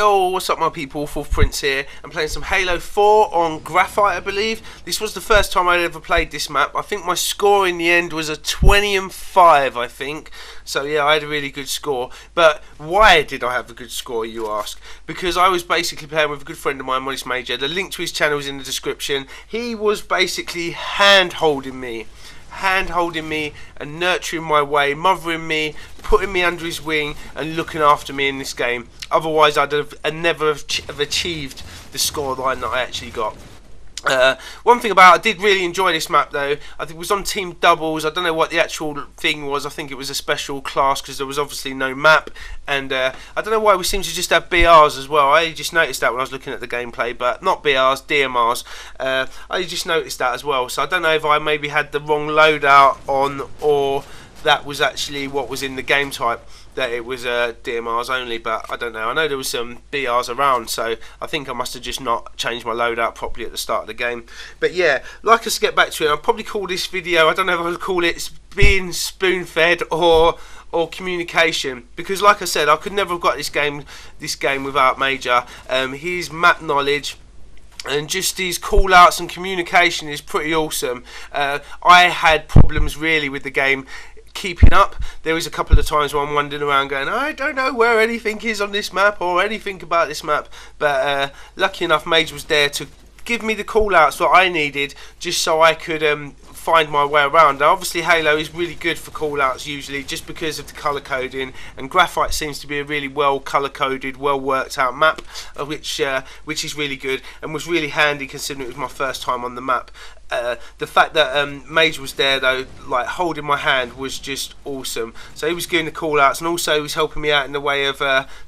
Hello, what's up my people, Fourth Prince here. I'm playing some Halo 4 on Graphite, I believe. This was the first time I'd ever played this map. I think my score in the end was a 20-5, I think. So yeah, I had a really good score. But why did I have a good score, you ask? Because I was basically playing with a good friend of mine, Modest Major. The link to his channel is in the description. He was basically hand-holding me and nurturing my way, mothering me, putting me under his wing and looking after me in this game. Otherwise I'd never have achieved the scoreline that I actually got. One thing about I did really enjoy this map though. I think it was on team doubles. I don't know what the actual thing was. I think it was a special class because there was obviously no map, and I don't know why we seem to just have BRs as well. I just noticed that when I was looking at the gameplay, but not BRs, DMRs. I just noticed that as well. So I don't know if I maybe had the wrong loadout on, or that was actually what was in the game type, that it was DMRs only, but I don't know. I know there was some BRs around, so I think I must have just not changed my loadout properly at the start of the game. But yeah, like us to get back to it, I'll probably call this video, I don't know if I'll call it being spoon-fed or communication, because like I said, I could never have got this game without Major. His map knowledge and just these call-outs and communication is pretty awesome. I had problems really with the game keeping up. There was a couple of times where I'm wandering around going, I don't know where anything is on this map or anything about this map, but lucky enough Mage was there to give me the call outs that I needed just so I could find my way around. Now, obviously Halo is really good for call outs usually just because of the colour coding, and Graphite seems to be a really well colour coded, well worked out map, which is really good and was really handy considering it was my first time on the map. The fact that Mage was there though, like holding my hand, was just awesome. So he was giving the call outs and also he was helping me out in the way of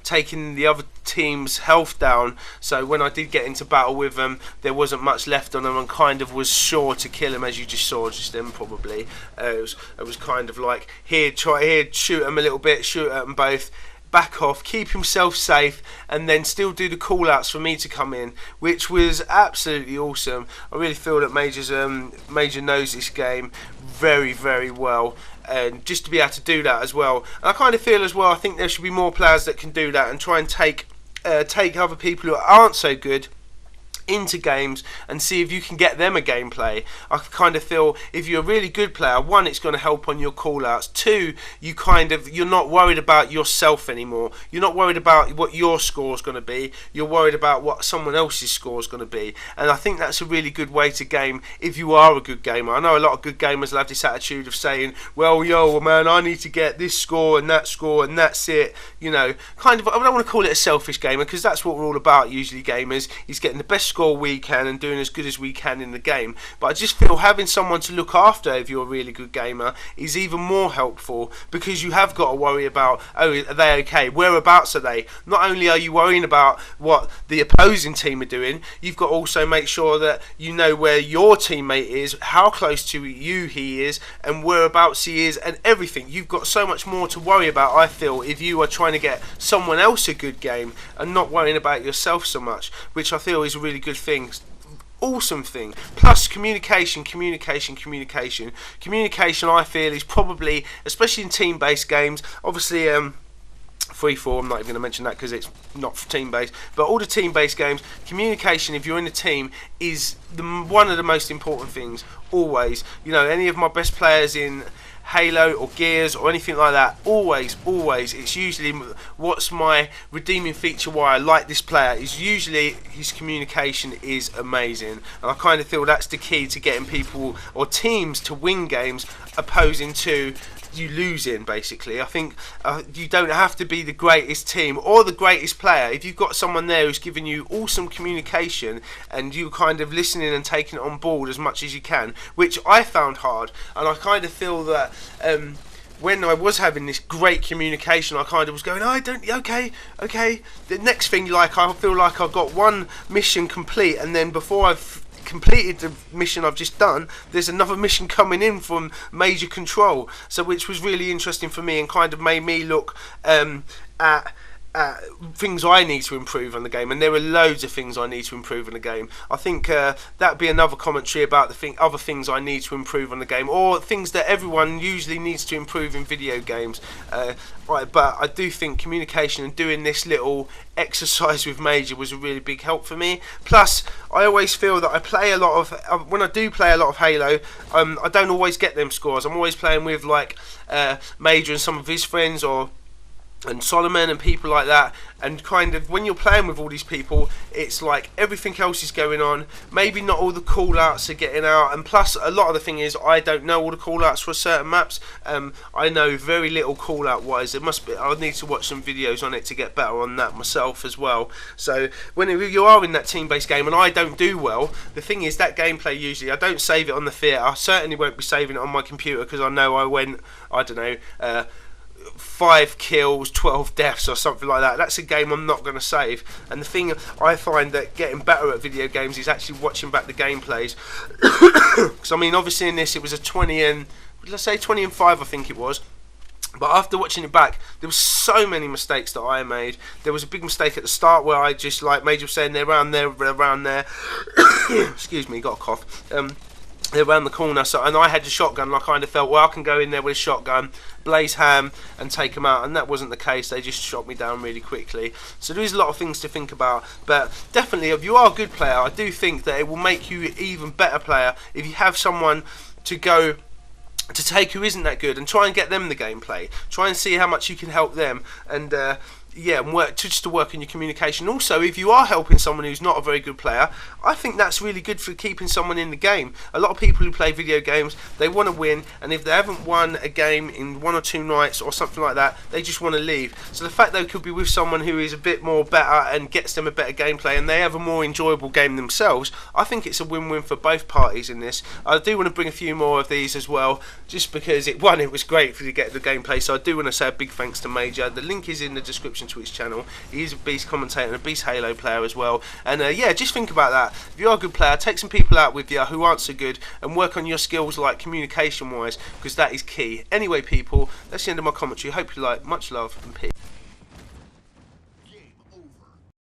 taking the other team's health down, so when I did get into battle with them there wasn't much left on them and kind of was sure to kill him, as you just saw just then probably. It was kind of like, here shoot them a little bit, shoot at them both, back off, keep himself safe, and then still do the call outs for me to come in, which was absolutely awesome. I really feel that Major knows this game very, very well, and just to be able to do that as well. And I kind of feel as well, I think there should be more players that can do that and try and take other people who aren't so good into games and see if you can get them a gameplay. I kind of feel if you're a really good player, one, it's going to help on your call outs, two, you're not worried about yourself anymore. You're not worried about what your score is going to be, you're worried about what someone else's score is going to be, and I think that's a really good way to game if you are a good gamer. I know a lot of good gamers have this attitude of saying, well, yo man, I need to get this score and that's it, you know, kind of. I don't want to call it a selfish gamer because that's what we're all about usually, gamers, is getting the best score we can and doing as good as we can in the game. But I just feel having someone to look after if you're a really good gamer is even more helpful, because you have got to worry about, oh, are they okay, whereabouts are they? Not only are you worrying about what the opposing team are doing, you've got to also make sure that you know where your teammate is, how close to you he is, and whereabouts he is, and everything. You've got so much more to worry about, I feel, if you are trying to get someone else a good game and not worrying about yourself so much, which I feel is a really good thing. Awesome thing. Plus communication I feel is probably, especially in team-based games, obviously 3-4, I'm not even going to mention that because it's not team-based, but all the team-based games, communication if you're in a team is one of the most important things, always. You know, any of my best players in Halo or Gears or anything like that, always, it's usually what's my redeeming feature why I like this player is usually his communication is amazing, and I kind of feel that's the key to getting people or teams to win games opposing to you losing. Basically, I think you don't have to be the greatest team or the greatest player. If you've got someone there who's giving you awesome communication and you kind of listening and taking it on board as much as you can, which I found hard, and I kind of feel that when I was having this great communication, I kind of was going, okay. The next thing, like, I feel like I've got one mission complete, and then before I've completed the mission I've just done, there's another mission coming in from Major Control, so which was really interesting for me and kind of made me look at things I need to improve on the game, and there are loads of things I need to improve on the game. I think that'd be another commentary about the other things I need to improve on the game, or things that everyone usually needs to improve in video games. Right, but I do think communication and doing this little exercise with Major was a really big help for me. Plus, I always feel that I play a lot of when I do play a lot of Halo, I don't always get them scores. I'm always playing with like Major and some of his friends, and Solomon and people like that, and kind of when you're playing with all these people, it's like everything else is going on, maybe not all the call outs are getting out, and plus a lot of the thing is I don't know all the call outs for certain maps. I know very little call out wise. There must be, I need to watch some videos on it to get better on that myself as well. So when you are in that team based game and I don't do well, the thing is that gameplay usually I don't save it on the theatre. I certainly won't be saving it on my computer because I know I went, I don't know, 5 kills, 12 deaths or something like that. That's a game I'm not going to save. And the thing I find that getting better at video games is actually watching back the gameplays. Because I mean, obviously in this it was a 20 and, let's say 20 and 5 I think it was. But after watching it back, there were so many mistakes that I made. There was a big mistake at the start where I just, like Major was saying, they're around there. Excuse me, got a cough. They're around the corner, so, and I had the shotgun, and I kind of felt, well, I can go in there with a shotgun, blaze ham, and take them out, and that wasn't the case. They just shot me down really quickly. So there is a lot of things to think about, but definitely, if you are a good player, I do think that it will make you an even better player if you have someone to go to take who isn't that good and try and get them the gameplay. Try and see how much you can help them, and yeah, and work just to work on your communication. Also, if you are helping someone who's not a very good player, I think that's really good for keeping someone in the game. A lot of people who play video games, they want to win, and if they haven't won a game in 1 or 2 nights or something like that, they just want to leave. So the fact they could be with someone who is a bit more better and gets them a better gameplay, and they have a more enjoyable game themselves, I think it's a win-win for both parties in this. I do want to bring a few more of these as well, just because it was great for you to get the gameplay. So I do want to say a big thanks to Major. The link is in the description to his channel. He is a beast commentator and a beast Halo player as well. And yeah, just think about that. If you are a good player, take some people out with you who aren't so good and work on your skills, like communication wise, because that is key. Anyway people, that's the end of my commentary. Hope you like. Much love and peace.